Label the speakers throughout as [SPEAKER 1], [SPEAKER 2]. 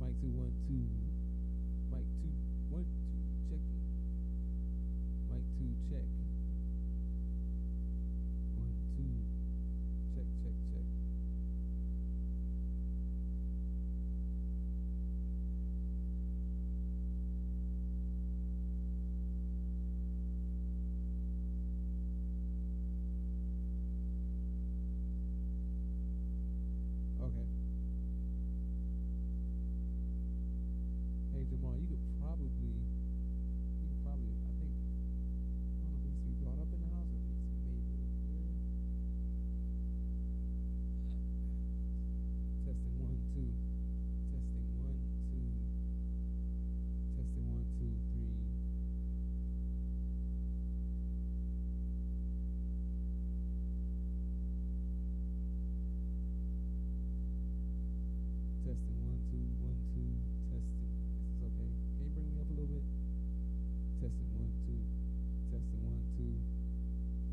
[SPEAKER 1] Mic two, one, two. Mic two, one, two, checking. Mic two, check. 1, 2, check, check, check. Okay. Hey Jamal, you could probably, I think, I don't know if it needs to be brought up in the house or if it needs to be made real clear. Testing 1, 2. Testing 1, 2. Testing 1, 2, 3. Testing 1, 2, 1, 2. Testing. Is this okay? Can you bring me up a little bit? Testing 1, 2. Testing 1, 2.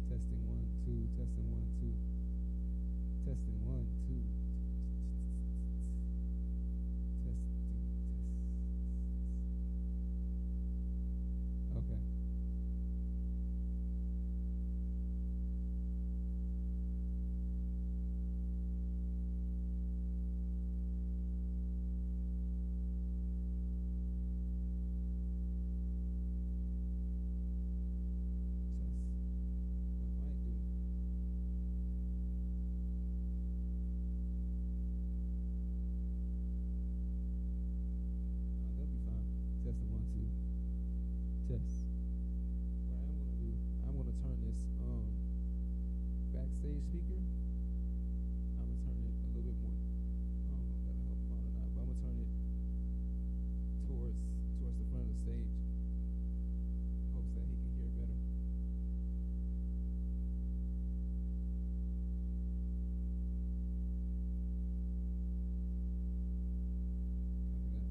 [SPEAKER 1] Testing 1, 2. Testing 1, 2. Testing 1, 2. Testing. Okay. That'll be fine. Testing 1, 2. Test. What I am gonna do, I'm gonna turn this backstage speaker. I'm gonna turn it a little bit more. I don't know if that'll help him out or not, but I'm gonna turn it towards the front of the stage. Hopes that he can hear better. Copy that.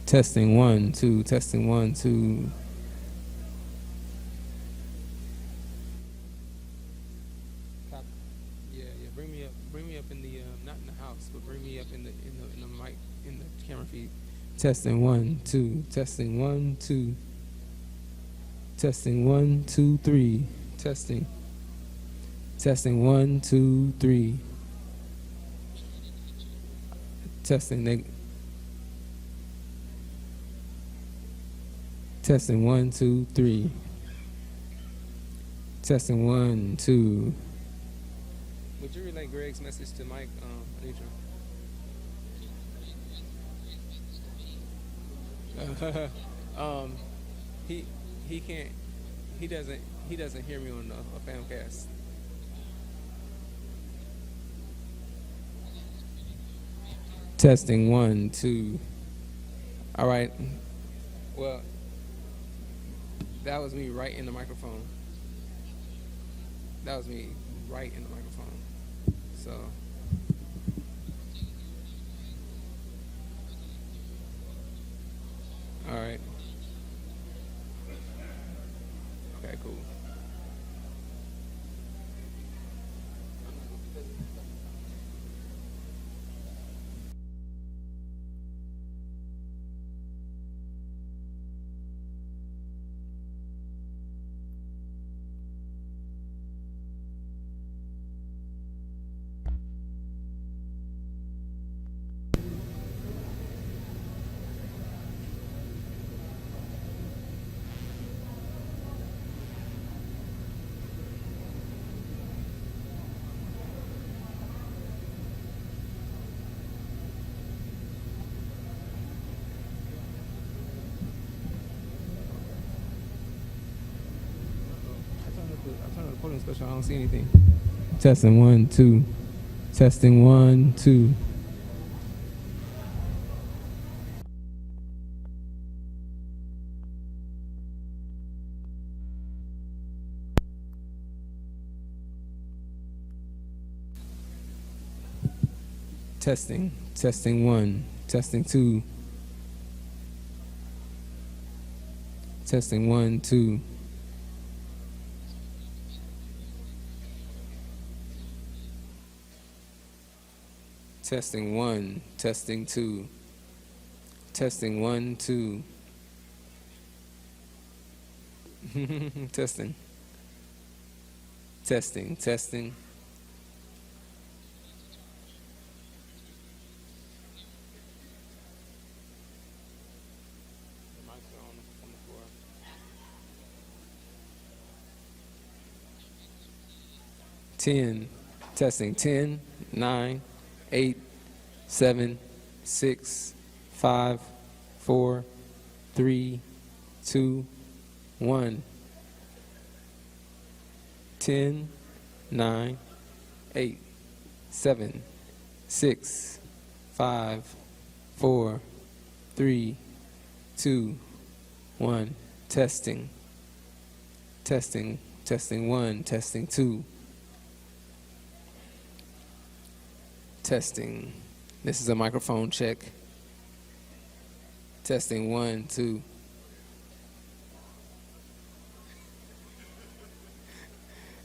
[SPEAKER 1] Testing 1 2. Testing 1 2. Yeah, yeah. Bring me up. Bring me up in the not in the house, but bring me up in the mic in the camera feed. Testing 1 2. Testing 1 2. Testing 1 2 3. Testing. Testing 1 2 3. Testing. Testing 1 2 3. Testing 1 2. Would you relay Greg's message to Mike, Anitra? He he can't he doesn't hear me on a Famcast. Testing 1 2. All right. Well, that was me right in the microphone. That was me right in the microphone. So. All right. Okay, cool. I turned the recording special. I don't see anything. Testing 1 2. Testing 1 2. Testing. Testing 1. Testing 2. Testing 1 2. Testing 1. Testing 2. Testing 1 2. Testing. Testing. Testing. Ten. Testing. 10 9 8 7 6 5 4 3 2 1. 10 9 8 7 6 5 4 3 2 1. Testing. Testing. Testing 1. Testing 2. Testing. This is a microphone check. Testing 1 2.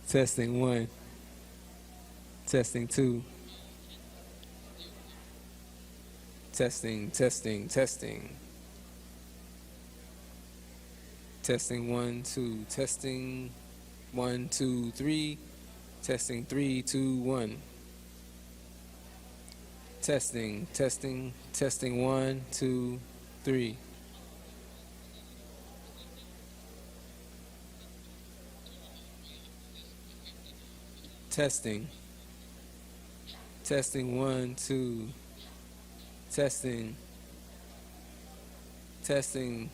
[SPEAKER 1] Testing 1. Testing 2. Testing, testing, testing. Testing 1 2. Testing 1 2 3. Testing 3 2 1. Testing, testing, testing 1 2 3. Testing. Testing 1 2. Testing. Testing.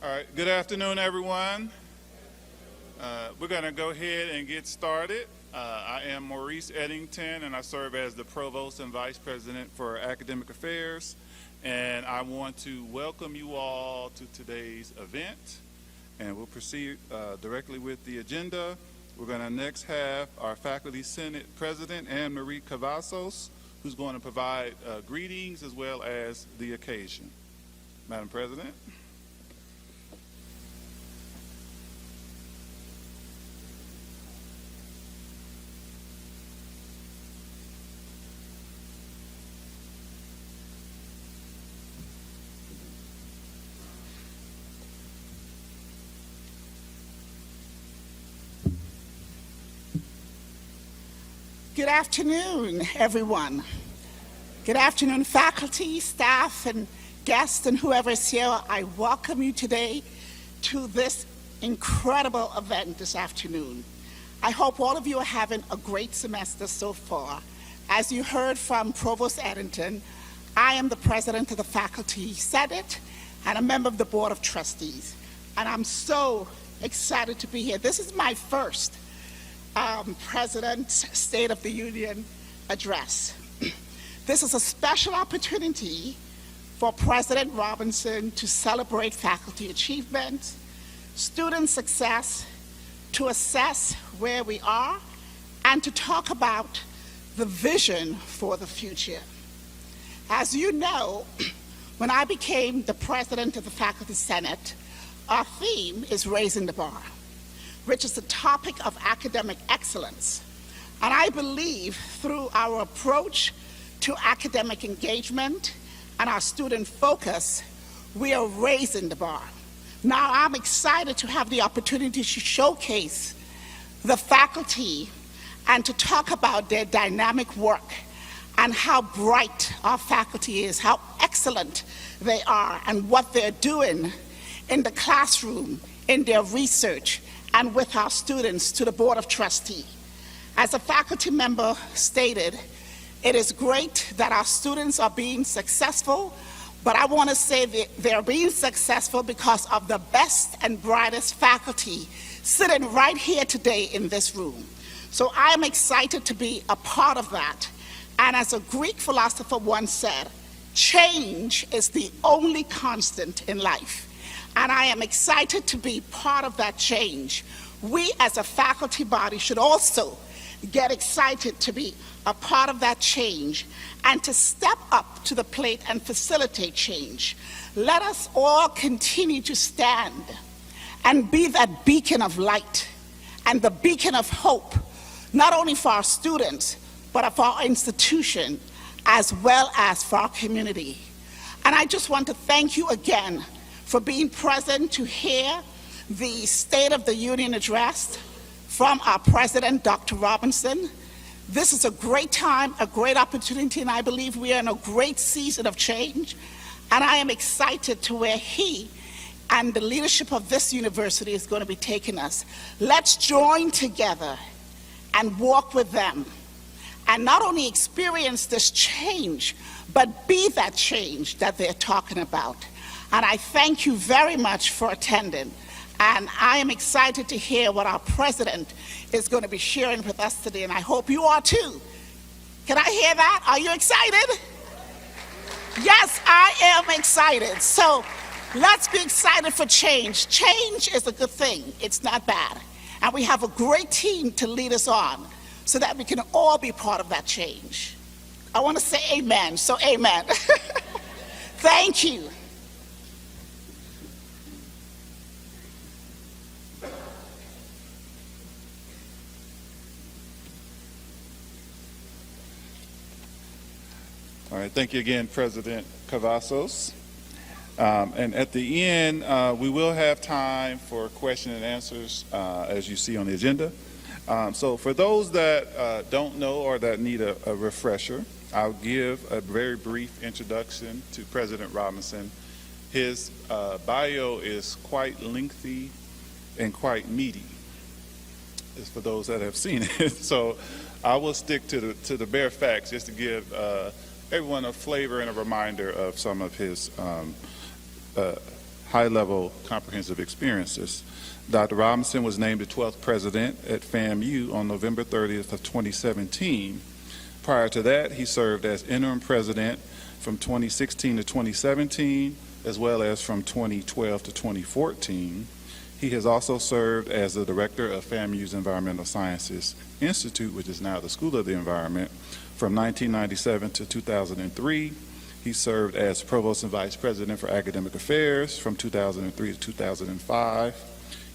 [SPEAKER 2] All right, good afternoon, everyone. We're going to go ahead and get started. I am Maurice Eddington, and I serve as the Provost and Vice President for Academic Affairs. And I want to welcome you all to today's event. And we'll proceed directly with the agenda. We're going to next have our Faculty Senate President, Anne Marie Cavazos, who's going to provide greetings as well as the occasion. Madam President.
[SPEAKER 3] Good afternoon, everyone. Good afternoon, faculty, staff, and guests, and whoever is here. I welcome you today to this incredible event this afternoon. I hope all of you are having a great semester so far. As you heard from Provost Eddington, I am the president of the Faculty Senate and a member of the Board of Trustees. And I'm so excited to be here. This is my first President's State of the Union address. This is a special opportunity for President Robinson to celebrate faculty achievement, student success, to assess where we are, and to talk about the vision for the future. As you know, when I became the president of the Faculty Senate, our theme is raising the bar, which is the topic of academic excellence. And I believe through our approach to academic engagement and our student focus, we are raising the bar. Now, I'm excited to have the opportunity to showcase the faculty and to talk about their dynamic work and how bright our faculty is, how excellent they are, and what they're doing in the classroom, in their research, and with our students to the Board of Trustees. As a faculty member stated, it is great that our students are being successful, but I want to say that they're being successful because of the best and brightest faculty sitting right here today in this room. So I am excited to be a part of that. And as a Greek philosopher once said, change is the only constant in life. And I am excited to be part of that change. We as a faculty body should also get excited to be a part of that change and to step up to the plate and facilitate change. Let us all continue to stand and be that beacon of light and the beacon of hope, not only for our students, but for our institution, as well as for our community. And I just want to thank you again for being present to hear the State of the Union address from our President, Dr. Robinson. This is a great time, a great opportunity, and I believe we are in a great season of change. And I am excited to where he and the leadership of this university is going to be taking us. Let's join together and walk with them and not only experience this change, but be that change that they're talking about. And I thank you very much for attending. And I am excited to hear what our president is going to be sharing with us today, and I hope you are too. Can I hear that? Are you excited? Yes, I am excited. So let's be excited for change. Change is a good thing. It's not bad. And we have a great team to lead us on so that we can all be part of that change. I want to say amen, so amen. Thank you.
[SPEAKER 2] All right, thank you again, President Cavazos. And at the end, we will have time for question and answers, as you see on the agenda. So for those that don't know or that need a refresher, I'll give a very brief introduction to President Robinson. His bio is quite lengthy and quite meaty. It's for those that have seen it. So I will stick to the bare facts just to give everyone a flavor and a reminder of some of his high-level comprehensive experiences. Dr. Robinson was named the 12th president at FAMU on November 30th of 2017. Prior to that, he served as interim president from 2016 to 2017, as well as from 2012 to 2014. He has also served as the director of FAMU's Environmental Sciences Institute, which is now the School of the Environment, from 1997 to 2003. He served as provost and vice president for academic affairs from 2003 to 2005,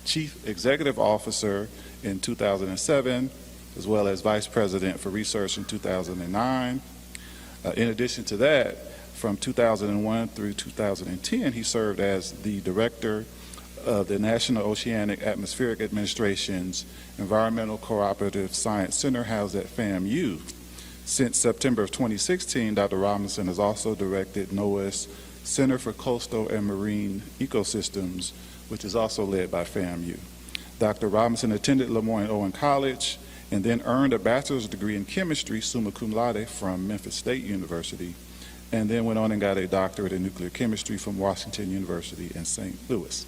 [SPEAKER 2] chief executive officer in 2007, as well as vice president for research in 2009. In addition to that, from 2001 through 2010, he served as the director of the National Oceanic Atmospheric Administration's Environmental Cooperative Science Center housed at FAMU. Since September of 2016, Dr. Robinson has also directed NOAA's Center for Coastal and Marine Ecosystems, which is also led by FAMU. Dr. Robinson attended Lemoyne-Owen College and then earned a bachelor's degree in chemistry, summa cum laude, from Memphis State University, and then went on and got a doctorate in nuclear chemistry from Washington University in St. Louis.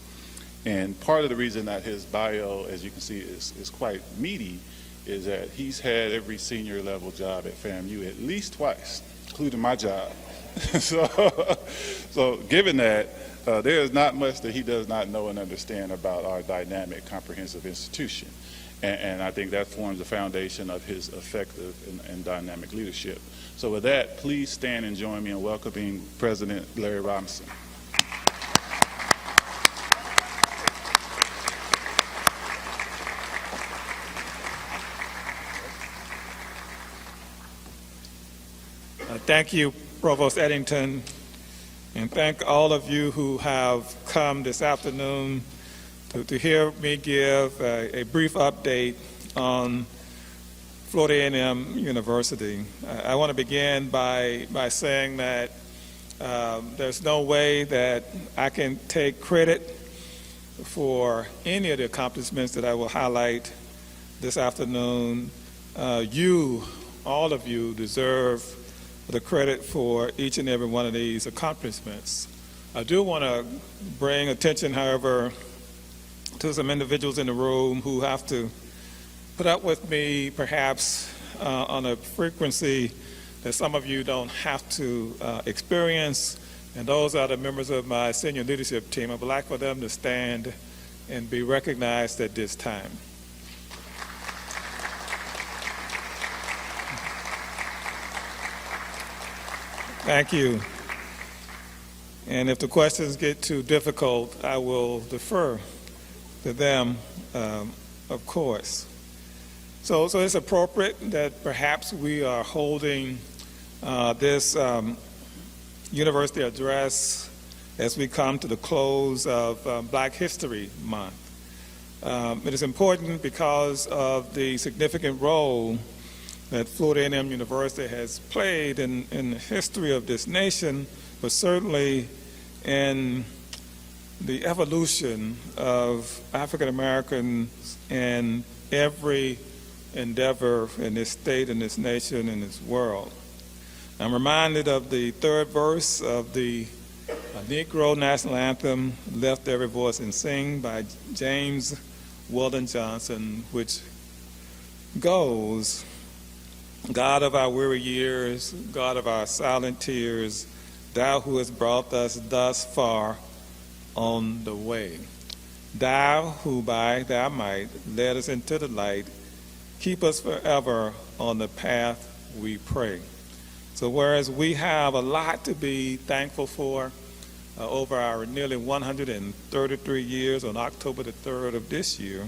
[SPEAKER 2] And part of the reason that his bio, as you can see, is quite meaty is that he's had every senior level job at FAMU at least twice, including my job. So given that, there is not much that he does not know and understand about our dynamic, comprehensive institution. And I think that forms the foundation of his effective and dynamic leadership. So with that, please stand and join me in welcoming President Larry Robinson.
[SPEAKER 4] Thank you, Provost Eddington, and thank all of you who have come this afternoon to hear me give a brief update on Florida A&M University. I want to begin by saying that there's no way that I can take credit for any of the accomplishments that I will highlight this afternoon. All of you deserve the credit for each and every one of these accomplishments. I do want to bring attention, however, to some individuals in the room who have to put up with me perhaps on a frequency that some of you don't have to experience, and those are the members of my senior leadership team. I would like for them to stand and be recognized at this time. Thank you. And if the questions get too difficult, I will defer to them, of course. So it's appropriate that perhaps we are holding this university address as we come to the close of Black History Month. It is important because of the significant role that Florida A&M University has played in the history of this nation, but certainly in the evolution of African Americans in every endeavor in this state, in this nation, in this world. I'm reminded of the third verse of the Negro National Anthem, Lift Every Voice and Sing, by James Weldon Johnson, which goes, God of our weary years, God of our silent tears, thou who hast brought us thus far on the way. Thou who by thy might led us into the light, keep us forever on the path, we pray. So whereas we have a lot to be thankful for over our nearly 133 years on October the 3rd of this year,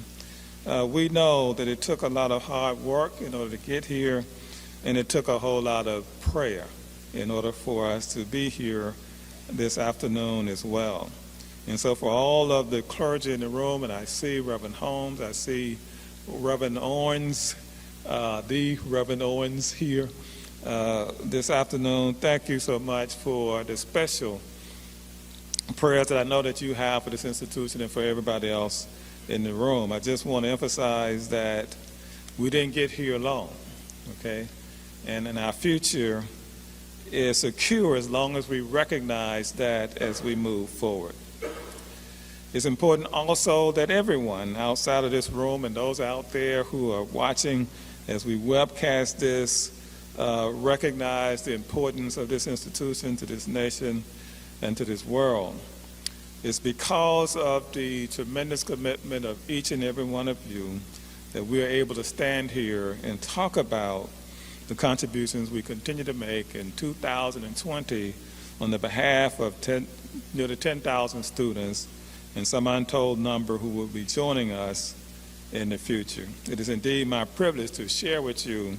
[SPEAKER 4] we know that it took a lot of hard work in order to get here, and it took a whole lot of prayer in order for us to be here this afternoon as well. And so for all of the clergy in the room, and I see Reverend Holmes, I see Reverend Owens, the Reverend Owens here this afternoon, thank you so much for the special prayers that I know that you have for this institution and for everybody else in the room. I just want to emphasize that we didn't get here alone, okay? And our future is secure as long as we recognize that as we move forward. It's important also that everyone outside of this room and those out there who are watching as we webcast this recognize the importance of this institution to this nation and to this world. It's because of the tremendous commitment of each and every one of you that we are able to stand here and talk about the contributions we continue to make in 2020 on the behalf of nearly 10,000 students and some untold number who will be joining us in the future. It is indeed my privilege to share with you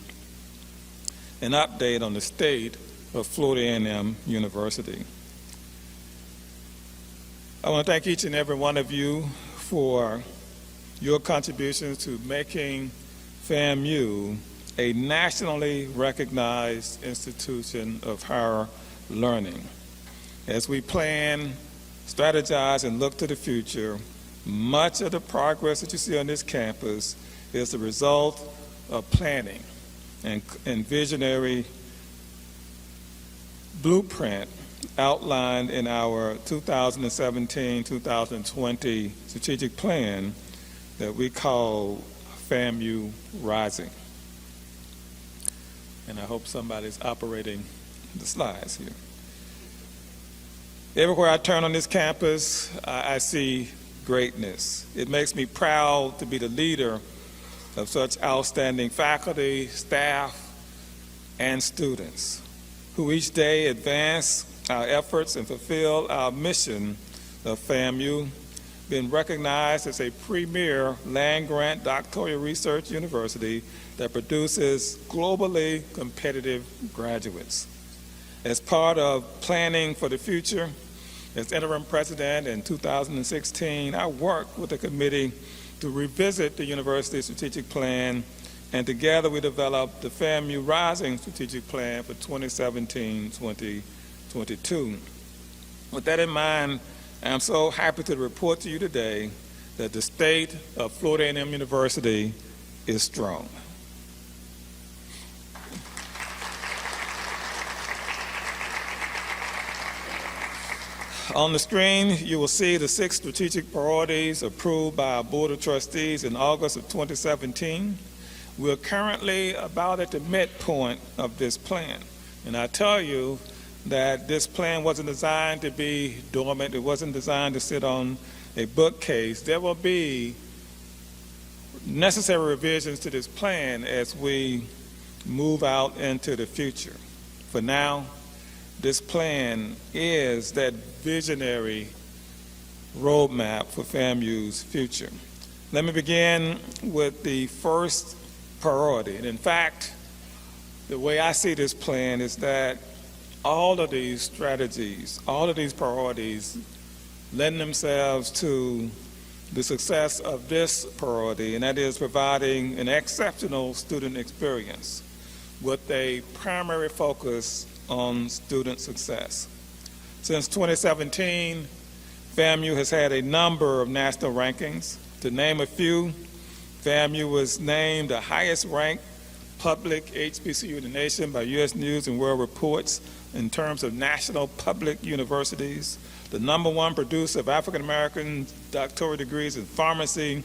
[SPEAKER 4] an update on the state of Florida A&M University. I want to thank each and every one of you for your contributions to making FAMU a nationally recognized institution of higher learning. As we plan, strategize, and look to the future, much of the progress that you see on this campus is the result of planning and visionary blueprint outlined in our 2017-2020 strategic plan that we call FAMU Rising. And I hope somebody's operating the slides here. Everywhere I turn on this campus, I see greatness. It makes me proud to be the leader of such outstanding faculty, staff, and students who each day advance our efforts and fulfill our mission of FAMU, being recognized as a premier land-grant doctoral research university that produces globally competitive graduates. As part of planning for the future, as interim president in 2016, I worked with the committee to revisit the university's strategic plan, and together we developed the FAMU Rising strategic plan for 2017-2022. With that in mind, I am so happy to report to you today that the state of Florida A&M University is strong. On the screen, you will see the 6 strategic priorities approved by our Board of Trustees in August of 2017. We're currently about at the midpoint of this plan. And I tell you that this plan wasn't designed to be dormant. It wasn't designed to sit on a bookcase. There will be necessary revisions to this plan as we move out into the future. For now, this plan is that visionary roadmap for FAMU's future. Let me begin with the first priority. And in fact, the way I see this plan is that all of these strategies, all of these priorities lend themselves to the success of this priority, and that is providing an exceptional student experience with a primary focus on student success. Since 2017, FAMU has had a number of national rankings. To name a few, FAMU was named the highest ranked public HBCU in the nation by U.S. News and World Reports in terms of national public universities, the #1 producer of African American doctoral degrees in pharmacy,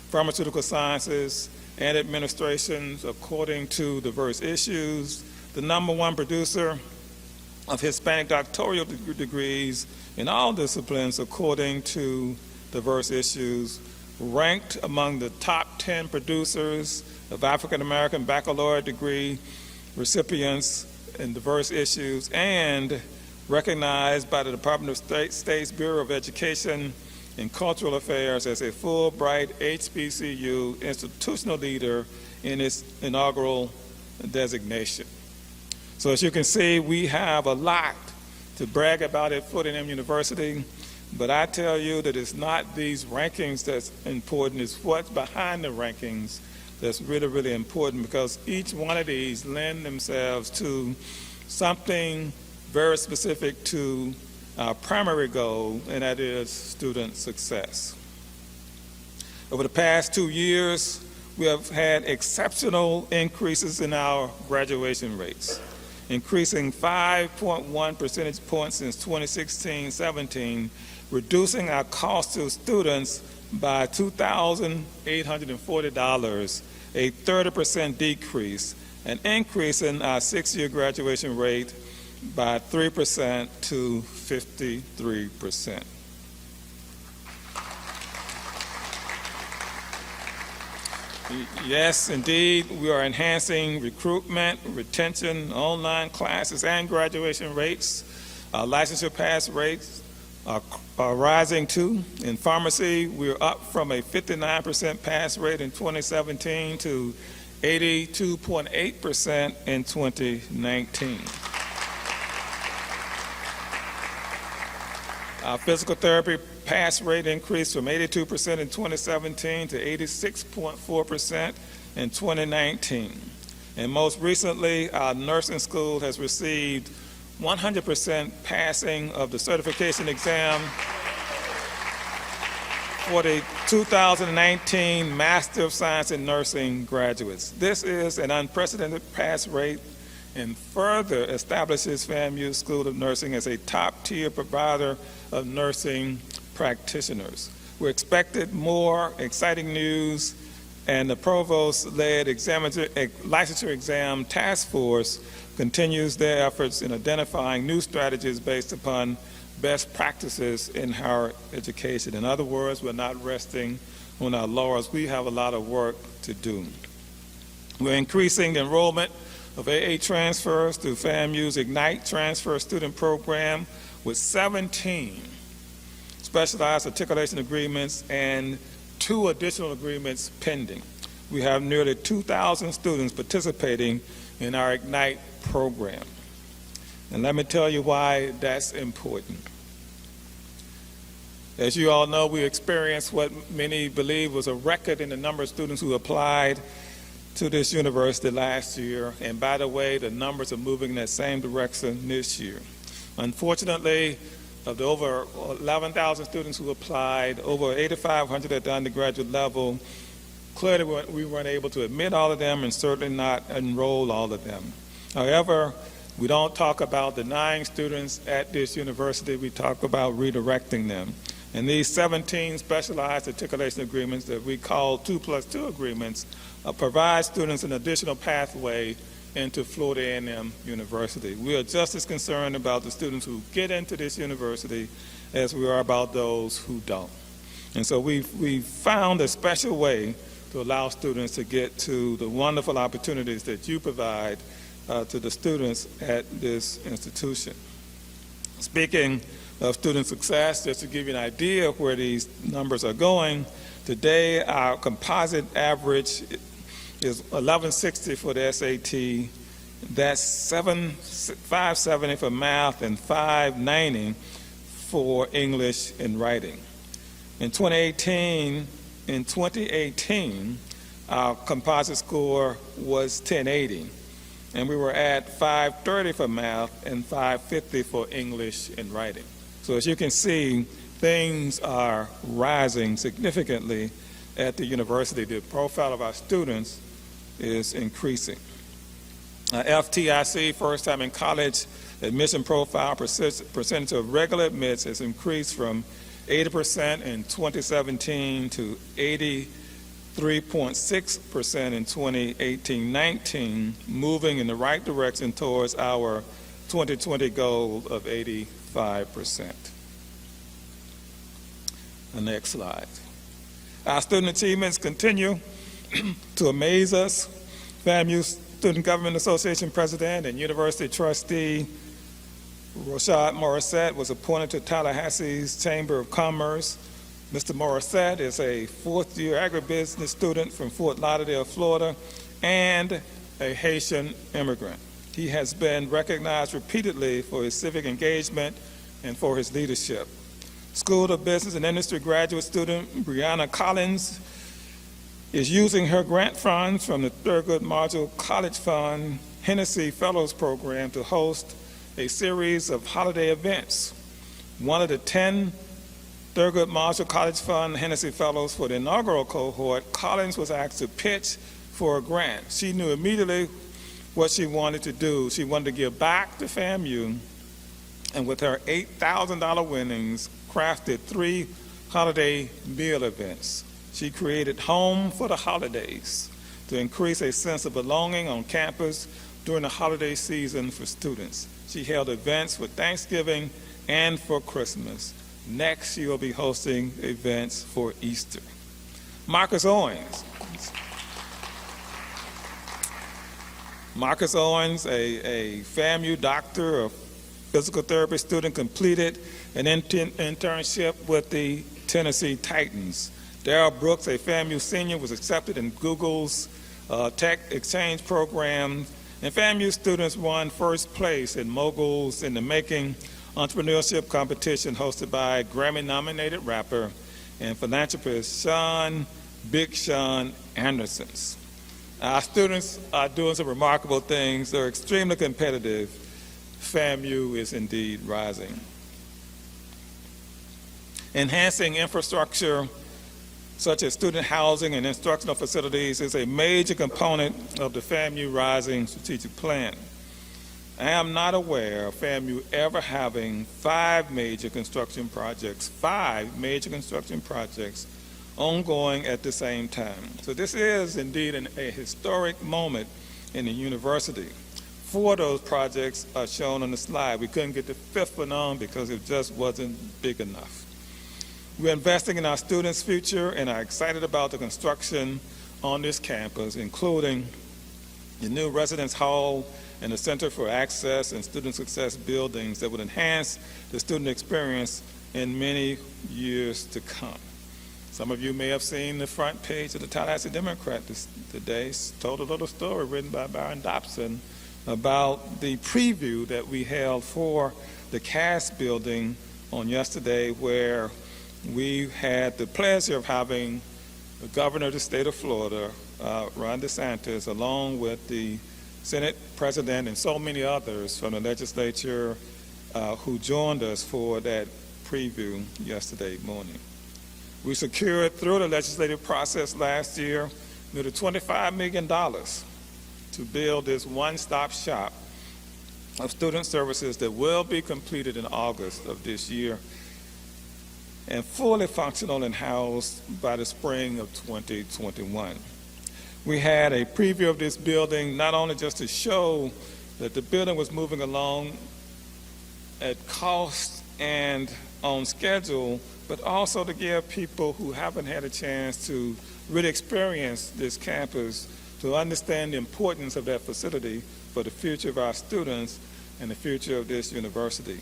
[SPEAKER 4] pharmaceutical sciences, and administration, according to Diverse Issues, the #1 producer of Hispanic doctoral degrees in all disciplines, according to Diverse Issues, ranked among the top 10 producers of African American baccalaureate degree recipients in Diverse Issues, and recognized by the Department of State's Bureau of Education and Cultural Affairs as a Fulbright HBCU institutional leader in its inaugural designation. So as you can see, we have a lot to brag about at Florida A&M University, but I tell you that it's not these rankings that's important, it's what's behind the rankings that's really, really important, because each one of these lend themselves to something very specific to our primary goal, and that is student success. Over the past 2 years, we have had exceptional increases in our graduation rates, increasing 5.1 percentage points since 2016-17, reducing our cost to students by $2,840, a 30% decrease, and increasing our 6-year graduation rate by 3% to 53%. Yes, indeed, we are enhancing recruitment, retention, online classes, and graduation rates. Our licensure pass rates are rising too. In pharmacy, we're up from a 59% pass rate in 2017 to 82.8% in 2019. Our physical therapy pass rate increased from 82% in 2017 to 86.4% in 2019. And most recently, our nursing school has received 100% passing of the certification exam for the 2019 Master of Science in Nursing graduates. This is an unprecedented pass rate and further establishes FAMU School of Nursing as a top-tier provider of nursing practitioners. We're expected more exciting news, and the provost-led licensure exam task force continues their efforts in identifying new strategies based upon best practices in higher education. In other words, we're not resting on our laurels. We have a lot of work to do. We're increasing the enrollment of AA transfers through FAMU's Ignite Transfer Student Program with 17 specialized articulation agreements and 2 additional agreements pending. We have nearly 2,000 students participating in our Ignite program. And let me tell you why that's important. As you all know, we experienced what many believe was a record in the number of students who applied to this university last year. And by the way, the numbers are moving in that same direction this year. Unfortunately, of the over 11,000 students who applied, over 8,500 at the undergraduate level, clearly we weren't able to admit all of them and certainly not enroll all of them. However, we don't talk about denying students at this university, we talk about redirecting them. And these 17 specialized articulation agreements that we call 2+2 agreements provide students an additional pathway into Florida A&M University. We are just as concerned about the students who get into this university as we are about those who don't. And so we've found a special way to allow students to get to the wonderful opportunities that you provide to the students at this institution. Speaking of student success, just to give you an idea of where these numbers are going, today our composite average is 1160 for the SAT. That's 570 for math and 590 for English and writing. In 2018, our composite score was 1080, and we were at 530 for math and 550 for English and writing. So as you can see, things are rising significantly at the university. The profile of our students is increasing. FTIC, first time in college admission profile percentage of regular admits has increased from 80% in 2017 to 83.6% in 2018-19, moving in the right direction towards our 2020 goal of 85%. The next slide. Our student achievements continue to amaze us. FAMU Student Government Association President and University Trustee Rashad Morissette was appointed to Tallahassee's Chamber of Commerce. Mr. Morissette is a fourth-year agribusiness student from Fort Lauderdale, Florida, and a Haitian immigrant. He has been recognized repeatedly for his civic engagement and for his leadership. School of Business and Industry graduate student Brianna Collins is using her grant funds from the Thurgood Marshall College Fund Hennessy Fellows Program to host a series of holiday events. One of the 10 Thurgood Marshall College Fund Hennessy Fellows for the inaugural cohort, Collins was asked to pitch for a grant. She knew immediately what she wanted to do. She wanted to give back to FAMU, and with her $8,000 winnings, crafted 3 holiday meal events. She created Home for the Holidays to increase a sense of belonging on campus during the holiday season for students. She held events for Thanksgiving and for Christmas. Next, she will be hosting events for Easter. Marcus Owens. Marcus Owens, a FAMU doctor of physical therapy student, completed an internship with the Tennessee Titans. Darrell Brooks, a FAMU senior, was accepted in Google's Tech Exchange program, and FAMU students won first place in Moguls in the Making entrepreneurship competition hosted by Grammy-nominated rapper and philanthropist Big Sean Anderson. Our students are doing some remarkable things. They're extremely competitive. FAMU is indeed rising. Enhancing infrastructure such as student housing and instructional facilities is a major component of the FAMU Rising strategic plan. I am not aware of FAMU ever having 5 major construction projects ongoing at the same time. So this is indeed a historic moment in the university. 4 of those projects are shown on the slide. We couldn't get the 5th one on because it just wasn't big enough. We're investing in our students' future and are excited about the construction on this campus, including the new residence hall and the Center for Access and Student Success buildings that would enhance the student experience in many years to come. Some of you may have seen the front page of the Tallahassee Democrat today. Told a little story written by Byron Dobson about the preview that we held for the CAS building on yesterday, where we had the pleasure of having the governor of the state of Florida, Ron DeSantis, along with the Senate President and so many others from the legislature who joined us for that preview yesterday morning. We secured through the legislative process last year nearly $25 million to build this one-stop shop of student services that will be completed in August of this year and fully functional and housed by the spring of 2021. We had a preview of this building not only just to show that the building was moving along at cost and on schedule, but also to give people who haven't had a chance to really experience this campus to understand the importance of that facility for the future of our students and the future of this university.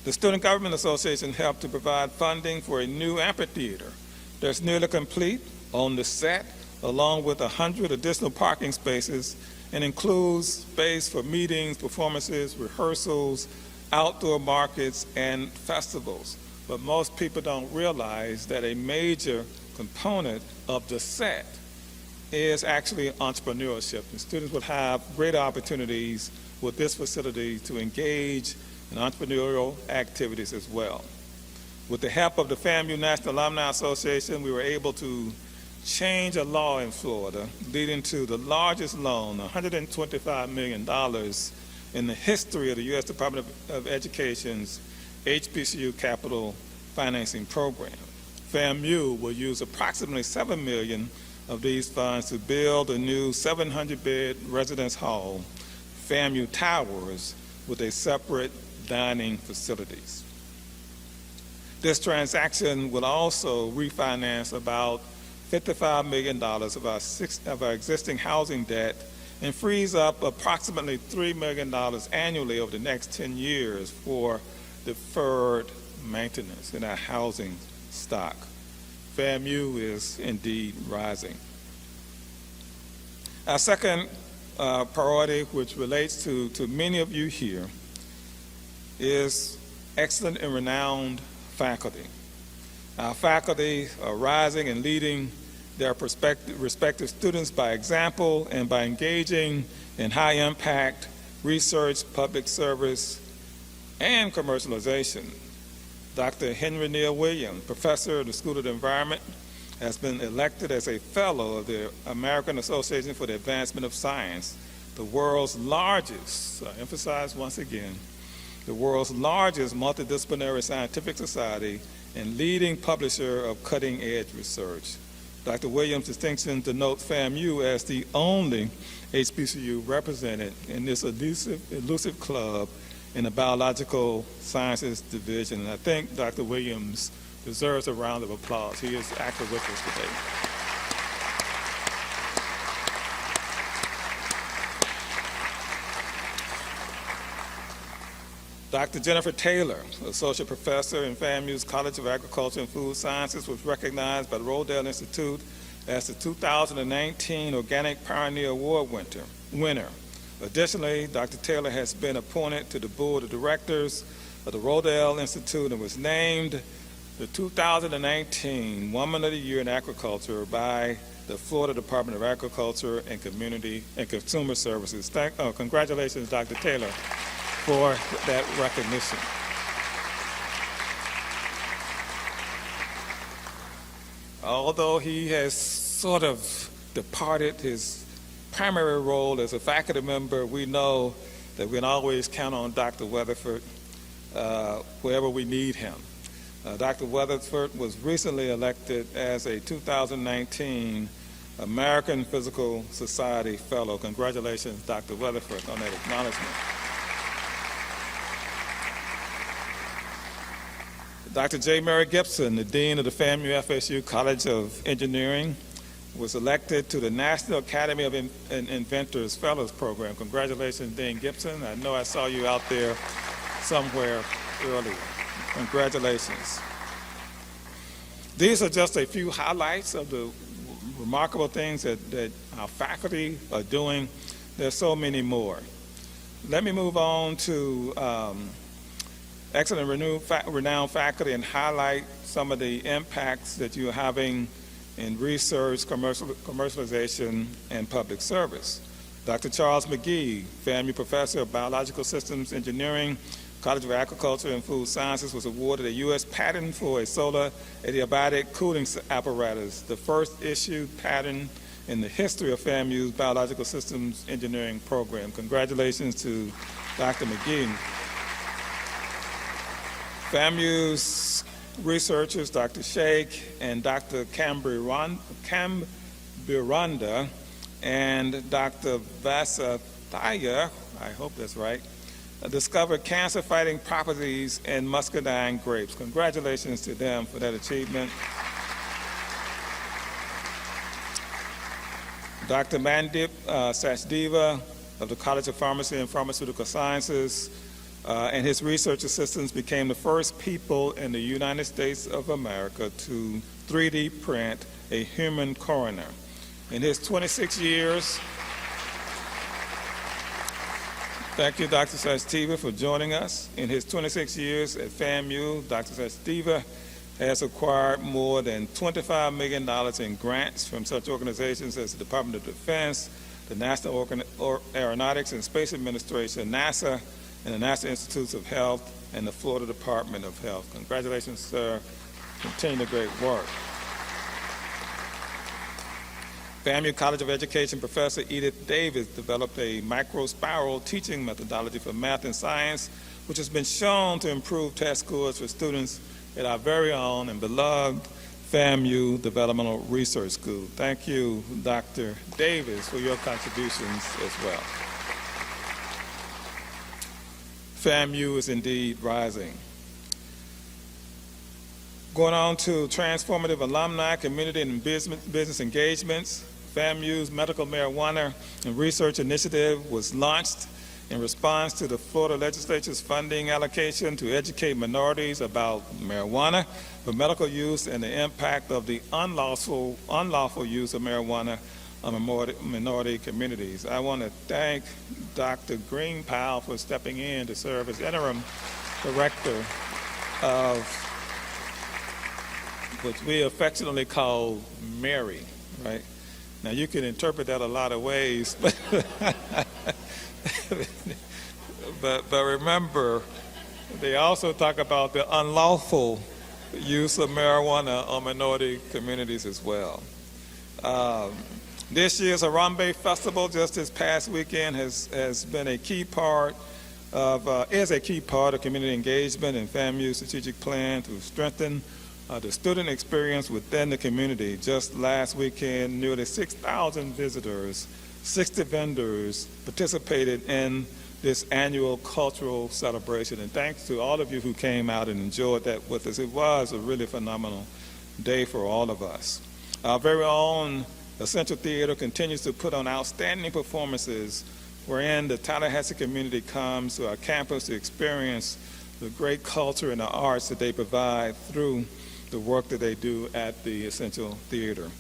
[SPEAKER 4] The Student Government Association helped to provide funding for a new amphitheater that's nearly complete on the set, along with 100 additional parking spaces, and includes space for meetings, performances, rehearsals, outdoor markets, and festivals. But most people don't realize that a major component of the set is actually entrepreneurship. The students will have great opportunities with this facility to engage in entrepreneurial activities as well. With the help of the FAMU National Alumni Association, we were able to change a law in Florida, leading to the largest loan, $125 million, in the history of the U.S. Department of Education's HBCU Capital Financing Program. FAMU will use approximately $7 million of these funds to build a new 700-bed residence hall, FAMU Towers, with a separate dining facilities. This transaction will also refinance about $55 million of our existing housing debt and frees up approximately $3 million annually over the next 10 years for deferred maintenance in our housing stock. FAMU is indeed rising. Our second priority, which relates to many of you here, is excellent and renowned faculty. Our faculty are rising and leading their respective students by example and by engaging in high-impact research, public service, and commercialization. Dr. Henry Neal Williams, professor of the School of the Environment, has been elected as a fellow of the American Association for the Advancement of Science, the world's largest, I emphasize once again, the world's largest multidisciplinary scientific society and leading publisher of cutting-edge research. Dr. Williams' distinction denotes FAMU as the only HBCU represented in this elusive club in the Biological Sciences Division. And I think Dr. Williams deserves a round of applause. He is actually with us today. Dr. Jennifer Taylor, Associate Professor in FAMU's College of Agriculture and Food Sciences, was recognized by the Rodale Institute as the 2019 Organic Pioneer Award winner. Additionally, Dr. Taylor has been appointed to the Board of Directors of the Rodale Institute and was named the 2019 Woman of the Year in Agriculture by the Florida Department of Agriculture and Community and Consumer Services. Congratulations, Dr. Taylor, for that recognition. Although he has sort of departed his primary role as a faculty member, we know that we can always count on Dr. Weatherford wherever we need him. Dr. Weatherford was recently elected as a 2019 American Physical Society Fellow. Congratulations, Dr. Weatherford, on that acknowledgement. Dr. J. Mary Gibson, the Dean of the FAMU FSU College of Engineering, was elected to the National Academy of Inventors Fellows Program. Congratulations, Dean Gibson. I know I saw you out there somewhere earlier. Congratulations. These are just a few highlights of the remarkable things that our faculty are doing. There's so many more. Let me move on to excellent renowned faculty and highlight some of the impacts that you're having in research, commercialization, and public service. Dr. Charles McGee, FAMU Professor of Biological Systems Engineering, College of Agriculture and Food Sciences, was awarded a U.S. patent for a solar adiabatic cooling apparatus, the first issued patent in the history of FAMU's Biological Systems Engineering program. Congratulations to Dr. McGee. FAMU's researchers, Dr. Sheikh and Dr. Cambiranda and Dr. Vasathaya, I hope that's right, discovered cancer-fighting properties in muscadine grapes. Congratulations to them for that achievement. Dr. Mandip Sachdeva of the College of Pharmacy and Pharmaceutical Sciences and his research assistants became the first people in the United States of America to 3D print a human coroner. In his 26 years, thank you, Dr. Sachdeva, for joining us. In his 26 years at FAMU, Dr. Sachdeva has acquired more than $25 million in grants from such organizations as the Department of Defense, the National Aeronautics and Space Administration, NASA, and the National Institutes of Health, and the Florida Department of Health. Congratulations, sir. Continue the great work. FAMU College of Education professor Edith Davis developed a microspiral teaching methodology for math and science, which has been shown to improve test scores for students at our very own and beloved FAMU Developmental Research School. Thank you, Dr. Davis, for your contributions as well. FAMU is indeed rising. Going on to transformative alumni, community, and business engagements, FAMU's Medical Marijuana and Research Initiative was launched in response to the Florida Legislature's funding allocation to educate minorities about marijuana for medical use and the impact of the unlawful use of marijuana on minority communities. I want to thank Dr. Greenpile for stepping in to serve as interim director of what we affectionately call Mary, right? Now you can interpret that a lot of ways, but remember, they also talk about the unlawful use of marijuana on minority communities as well. This year's Harambe Festival, just this past weekend, has been a key part is a key part of community engagement and FAMU's strategic plan to strengthen the student experience within the community. Just last weekend, nearly 6,000 visitors, 60 vendors participated in this annual cultural celebration. And thanks to all of you who came out and enjoyed that with us. It was a really phenomenal day for all of us. Our very own Essential Theater continues to put on outstanding performances wherein the Tallahassee community comes to our campus to experience the great culture and the arts that they provide through the work that they do at the Essential Theater.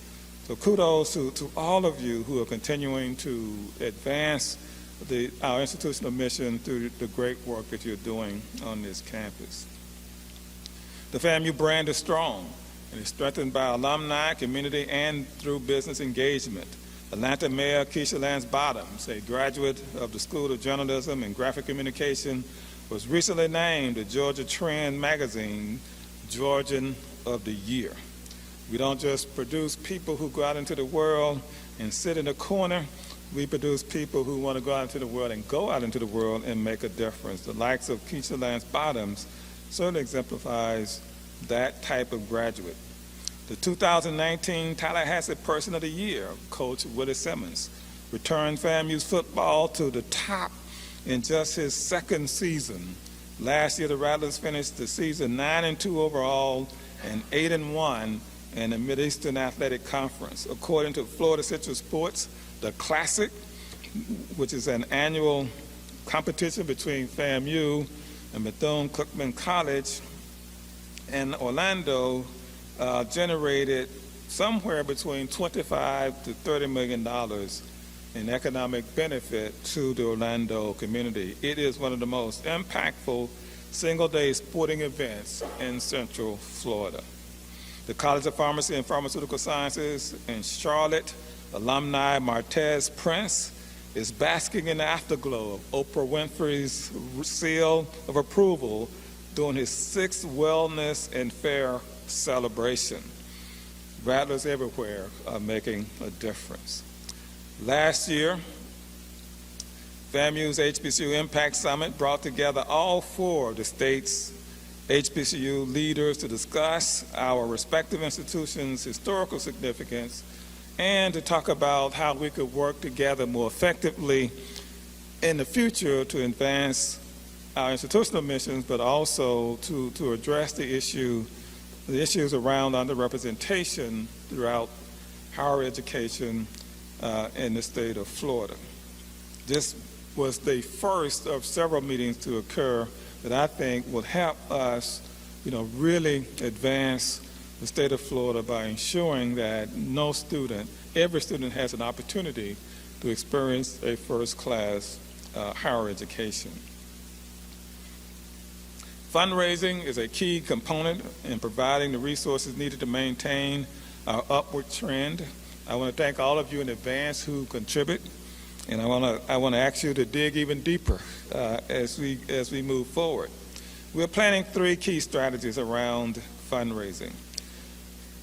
[SPEAKER 4] So kudos to all of you who are continuing to advance our institutional mission through the great work that you're doing on this campus. The FAMU brand is strong and is strengthened by alumni, community, and through business engagement. Atlanta Mayor Keisha Lance Bottoms, a graduate of the School of Journalism and Graphic Communication, was recently named the Georgia Trend magazine Georgian of the Year. We don't just produce people who go out into the world and sit in a corner. We produce people who want to go out into the world and go out into the world and make a difference. The likes of Keisha Lance Bottoms certainly exemplifies that type of graduate. The 2019 Tallahassee Person of the Year, Coach Willie Simmons, returned FAMU's football to the top in just his second season. Last year, the Rattlers finished the season 9-2 overall and 8-1 in the Mid-Eastern Athletic Conference. According to Florida Central Sports, the Classic, which is an annual competition between FAMU and Bethune-Cookman College in Orlando, generated somewhere between $25 to $30 million in economic benefit to the Orlando community. It is one of the most impactful single-day sporting events in Central Florida. The College of Pharmacy and Pharmaceutical Sciences in Charlotte alumni Martez Prince is basking in the afterglow of Oprah Winfrey's seal of approval during his 6th Wellness and Fair celebration. Rattlers everywhere are making a difference. Last year, FAMU's HBCU Impact Summit brought together all 4 of the state's HBCU leaders to discuss our respective institutions' historical significance and to talk about how we could work together more effectively in the future to advance our institutional missions, but also to address the issues around underrepresentation throughout higher education in the state of Florida. This was the first of several meetings to occur that I think will help us, really advance the state of Florida by ensuring that every student has an opportunity to experience a first-class higher education. Fundraising is a key component in providing the resources needed to maintain our upward trend. I want to thank all of you in advance who contribute, and I want to ask you to dig even deeper as we move forward. We're planning 3 key strategies around fundraising.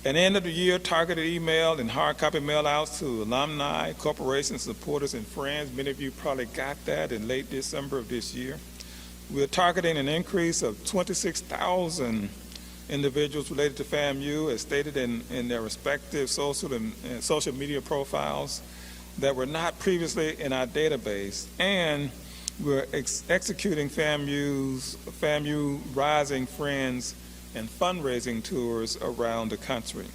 [SPEAKER 4] An end-of-the-year targeted email and hard copy mail-outs to alumni, corporations, supporters, and friends. Many of you probably got that in late December of this year. We're targeting an increase of 26,000 individuals related to FAMU, as stated in their respective social media profiles that were not previously in our database. And we're executing FAMU Rising Friends and fundraising tours around the country.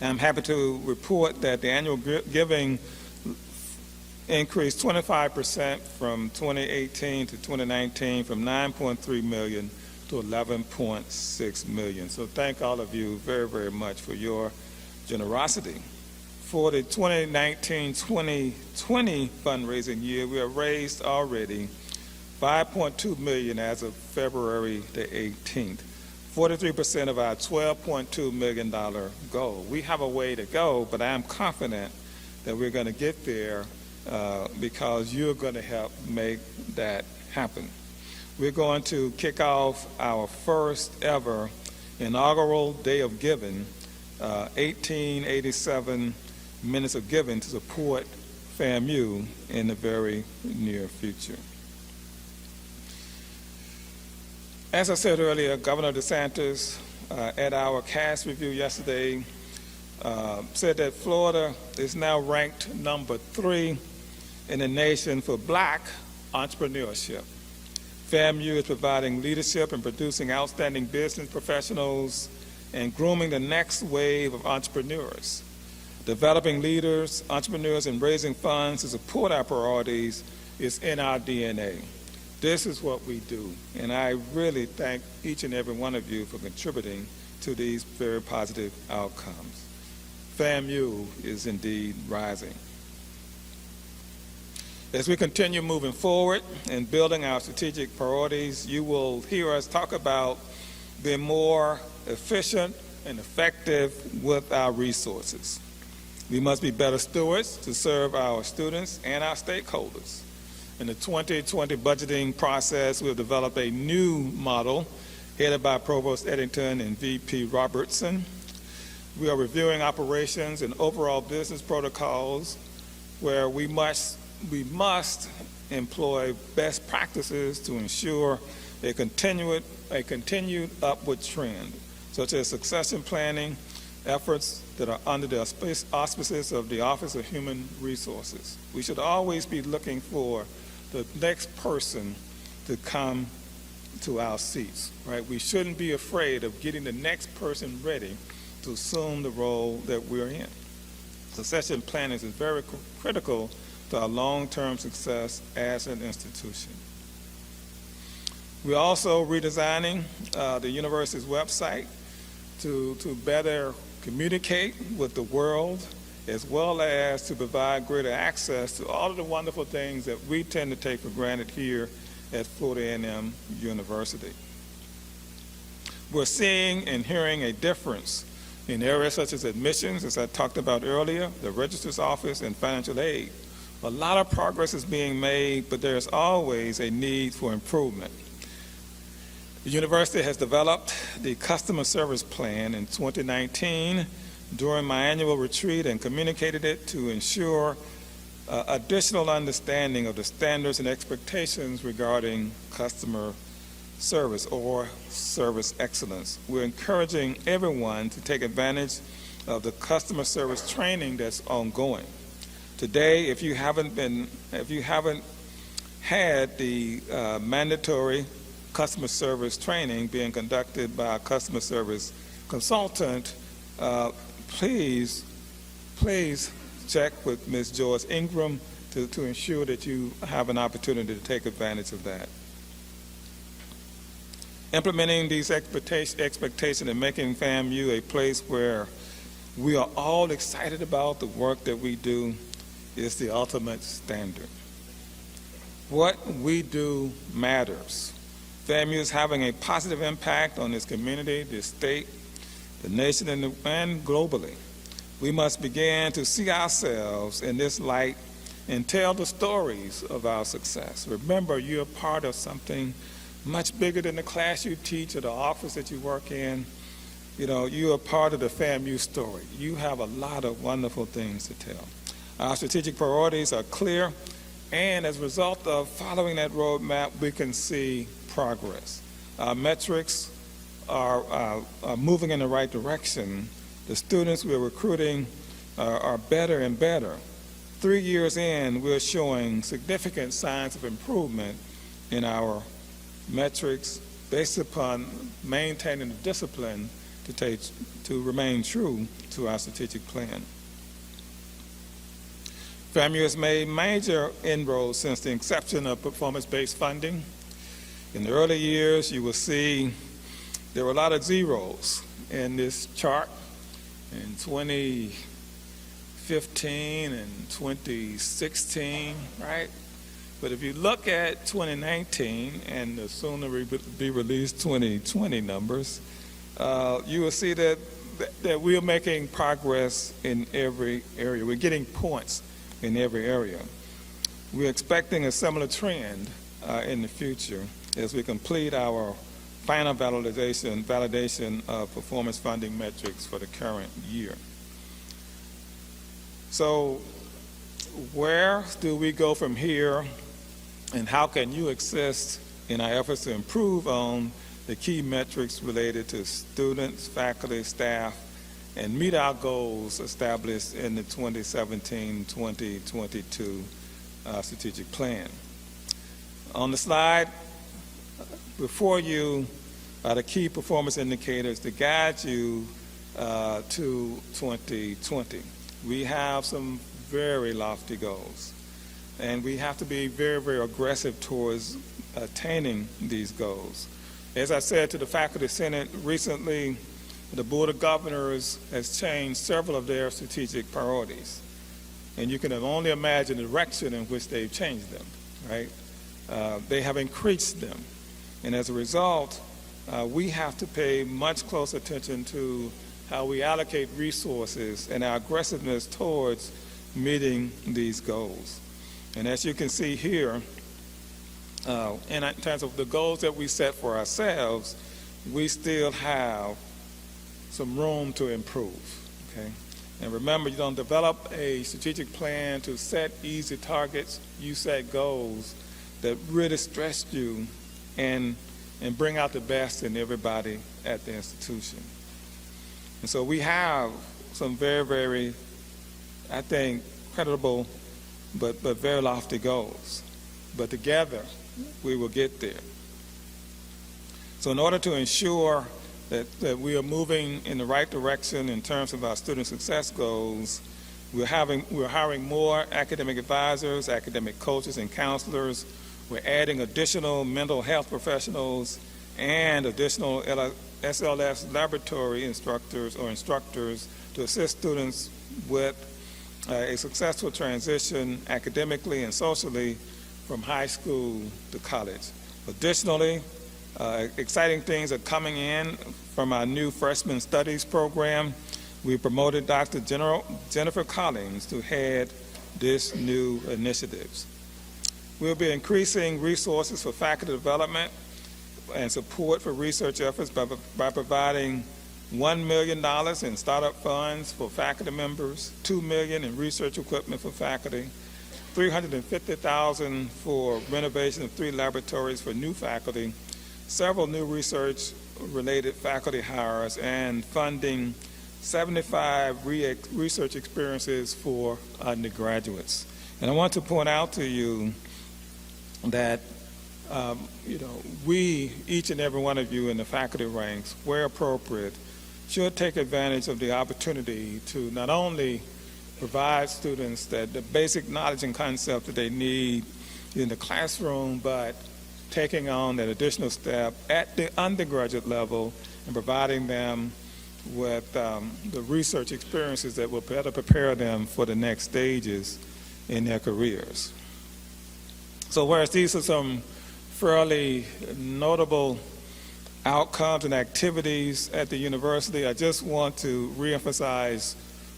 [SPEAKER 4] I'm happy to report that the annual giving increased 25% from 2018 to 2019, from 9.3 million to 11.6 million. So thank all of you very, very much for your generosity. For the 2019-2020 fundraising year, we have raised already $5.2 million as of February the 18th. 43% of our $12.2 million goal. We have a way to go, but I am confident that we're going to get there because you're going to help make that happen. We're going to kick off our first ever inaugural Day of Giving, 1887 Minutes of Giving to support FAMU in the very near future. As I said earlier, Governor DeSantis, at our CAS review yesterday, said that Florida is now ranked number 3 in the nation for black entrepreneurship. FAMU is providing leadership and producing outstanding business professionals and grooming the next wave of entrepreneurs. Developing leaders, entrepreneurs, and raising funds to support our priorities is in our DNA. This is what we do, and I really thank each and every one of you for contributing to these very positive outcomes. FAMU is indeed rising. As we continue moving forward and building our strategic priorities, you will hear us talk about being more efficient and effective with our resources. We must be better stewards to serve our students and our stakeholders. In the 2020 budgeting process, we have developed a new model headed by Provost Eddington and VP Robertson. We are reviewing operations and overall business protocols where we must employ best practices to ensure a continued upward trend, such as succession planning efforts that are under the auspices of the Office of Human Resources. We should always be looking for the next person to come to our seats, right? We shouldn't be afraid of getting the next person ready to assume the role that we're in. Succession planning is very critical to our long-term success as an institution. We're also redesigning the university's website to better communicate with the world, as well as to provide greater access to all of the wonderful things that we tend to take for granted here at Florida A&M University. We're seeing and hearing a difference in areas such as admissions, as I talked about earlier, the registrar's office, and financial aid. A lot of progress is being made, but there's always a need for improvement. The university has developed the customer service plan in 2019 during my annual retreat and communicated it to ensure additional understanding of the standards and expectations regarding customer service or service excellence. We're encouraging everyone to take advantage of the customer service training that's ongoing. Today, if you haven't had the mandatory customer service training being conducted by a customer service consultant, please check with Ms. Joyce Ingram to ensure that you have an opportunity to take advantage of that. Implementing these expectations and making FAMU a place where we are all excited about the work that we do is the ultimate standard. What we do matters. FAMU is having a positive impact on this community, this state, the nation, and globally. We must begin to see ourselves in this light and tell the stories of our success. Remember, you're part of something much bigger than the class you teach or the office that you work in. You know, you are part of the FAMU story. You have a lot of wonderful things to tell. Our strategic priorities are clear, and as a result of following that roadmap, we can see progress. Our metrics are moving in the right direction. The students we're recruiting are better and better. 3 years in, we're showing significant signs of improvement in our metrics based upon maintaining the discipline to remain true to our strategic plan. FAMU has made major inroads since the inception of performance-based funding. In the early years, you will see there were a lot of zeros in this chart. In 2015 and 2016, right? But if you look at 2019 and the soon to be released 2020 numbers, you will see that we are making progress in every area. We're getting points in every area. We're expecting a similar trend in the future as we complete our final validation of performance funding metrics for the current year. So where do we go from here, and how can you assist in our efforts to improve on the key metrics related to students, faculty, staff, and meet our goals established in the 2017-2022 strategic plan. On the slide before you are the key performance indicators to guide you to 2020. We have some very lofty goals, and we have to be very, very aggressive towards attaining these goals. As I said to the Faculty Senate recently, the Board of Governors has changed several of their strategic priorities, and you can only imagine the direction in which they've changed them, right? They have increased them, and as a result, we have to pay much closer attention to how we allocate resources and our aggressiveness towards meeting these goals. And as you can see here, in terms of the goals that we set for ourselves, we still have some room to improve, okay? And remember, you don't develop a strategic plan to set easy targets. You set goals that really stress you and bring out the best in everybody at the institution. And so we have some very, very, I think, credible but very lofty goals. But together, we will get there. So in order to ensure that we are moving in the right direction in terms of our student success goals, we're hiring more academic advisors, academic coaches, and counselors. We're adding additional mental health professionals and additional SLS laboratory instructors to assist students with a successful transition academically and socially from high school to college. Additionally, exciting things are coming in from our new freshman studies program. We promoted Dr. Jennifer Collins to head this new initiatives. We'll be increasing resources for faculty development and support for research efforts by providing $1 million in startup funds for faculty members, $2 million in research equipment for faculty, $350,000 for renovation of 3 laboratories for new faculty, several new research-related faculty hires, and funding 75 research experiences for undergraduates. And I want to point out to you that we, each and every one of you in the faculty ranks, where appropriate, should take advantage of the opportunity to not only provide students the basic knowledge and concept that they need in the classroom, but taking on that additional step at the undergraduate level and providing them with the research experiences that will better prepare them for the next stages in their careers. So whereas these are some fairly notable outcomes and activities at the university, I just want to reemphasize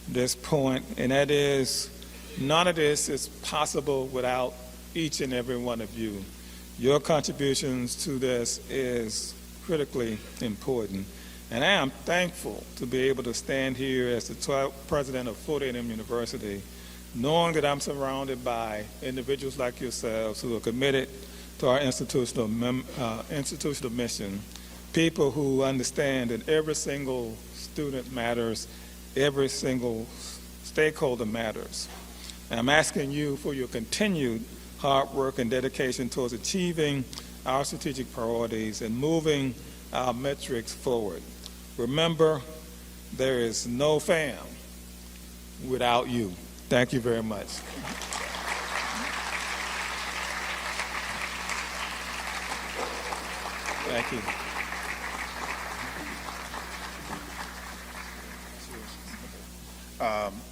[SPEAKER 4] this point, and that is none of this is possible without each and every one of you. Your contributions to this is critically important. And I am thankful to be able to stand here as the president of Florida A&M University, knowing that I'm surrounded by individuals like yourselves who are committed to our institutional mission, people who understand that every single student matters, every single stakeholder matters. And I'm asking you for your continued hard work and dedication towards achieving our strategic priorities and moving our metrics forward. Remember, there is no FAM without you. Thank you very much. Thank you.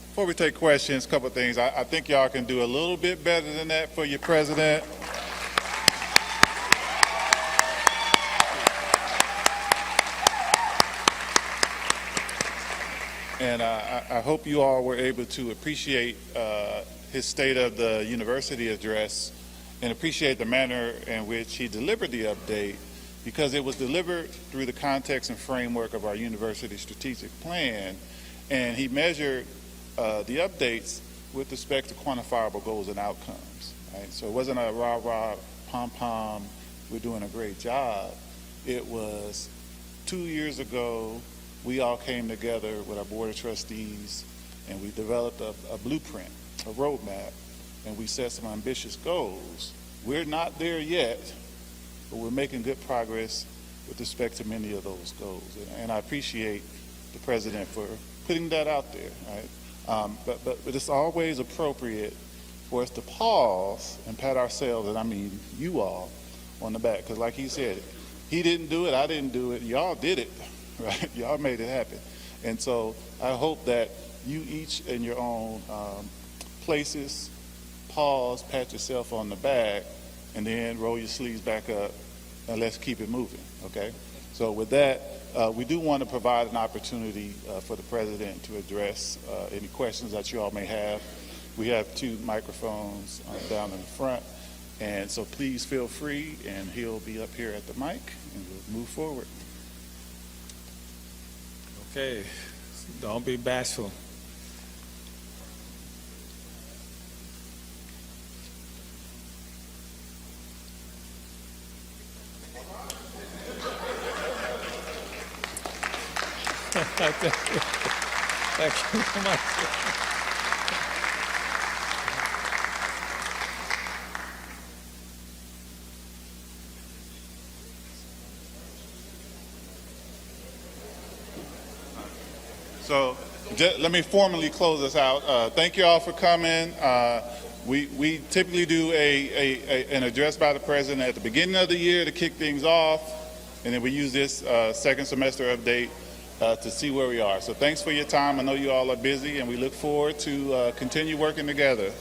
[SPEAKER 2] Before we take questions, a couple of things. I think y'all can do a little bit better than that for your president. And I hope you all were able to appreciate his State of the University address and appreciate the manner in which he delivered the update, because it was delivered through the context and framework of our university strategic plan, and he measured the updates with respect to quantifiable goals and outcomes. Right? So it wasn't a rah-rah, pom-pom, we're doing a great job. It was 2 years ago, we all came together with our Board of Trustees, and we developed a blueprint, a roadmap, and we set some ambitious goals. We're not there yet, but we're making good progress with respect to many of those goals. And I appreciate the President for putting that out there, right? But it's always appropriate for us to pause and pat ourselves, and I mean you all, on the back. Because like he said, he didn't do it, I didn't do it, y'all did it, right? Y'all made it happen. And so I hope that you each in your own places, pause, pat yourself on the back, and then roll your sleeves back up, and let's keep it moving, okay? So with that, we do want to provide an opportunity for the President to address any questions that you all may have. We have 2 microphones down in the front, and so please feel free, and he'll be up here at the mic, and we'll move forward.
[SPEAKER 4] Okay, don't be bashful. Thank you very much.
[SPEAKER 2] So let me formally close this out. Thank you all for coming. We typically do an address by the President at the beginning of the year to kick things off, and then we use this second semester update to see where we are. So thanks for your time. I know you all are busy, and we look forward to continue working together.